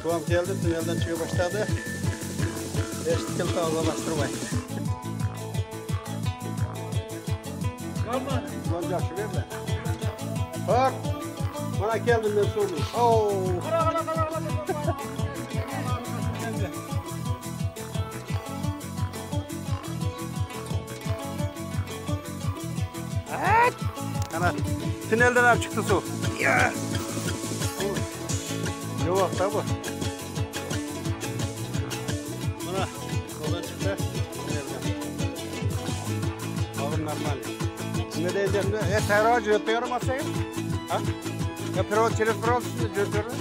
Suam geldi, tünelden çıkıyor başladı. 5 kilta azallaştırmayın. Kalma. Lonca şu ver de. Bak. Bana geldim ben sordum. Oo. Kala. Evet. Ana tünelden abi çıktı su. Ya. Yok da bu. Buna koldan çıktı. Tünelden. Alım normal. Ne diyeceğim de? Terör götürüyorum masaya. Ha? Ya pirot, pirot götürüyorum.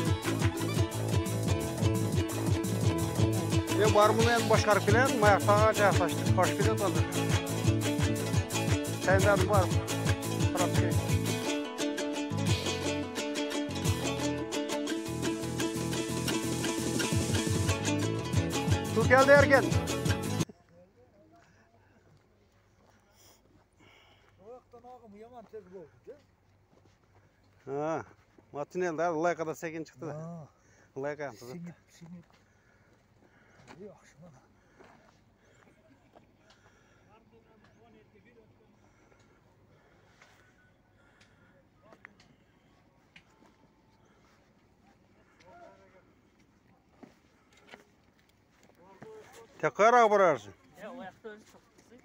Ya var mı en başarı bilen? Mayaktağa cevaplaştık. Baş bilen alır. Senden var mı? Pratik. Su geldi erken. Ha, matinelde layıkada sekin çıktı da. Layıka yaptı. Sinip. Tekrar ağırarsın. Ya o ayakta öyle çok kızıydı.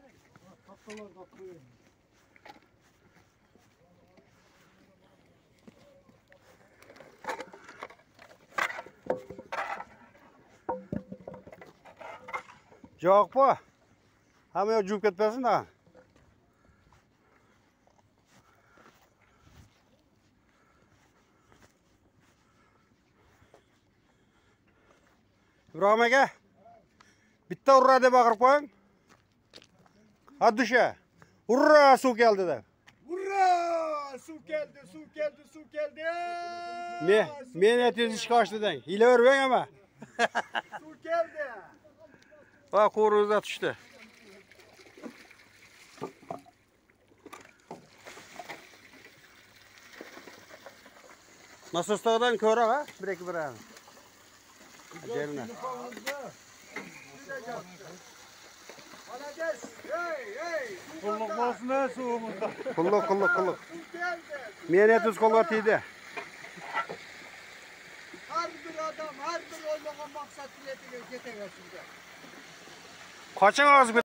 Kaptalar kapıyor. Yok bu. Hemen o cüp etmesin de. İbrahim Ege. Bitti urra de bakır koyun. Hadi düşe. Urra su geldi de. Urra! Su geldi. Men etiz iş kaçtı den. Hile vermeyin ama. Su geldi. Bak kuyruğuza düştü. Nasostağdan köre ha? Bir bir abi. Gelme. Kulluk olsun ha suğumuzda. Kulluk. Su geldi. Men etiz kolga tiydi. Her bir adam, her bir oynanan maksat biletine yeteversin. Kaçın ağzı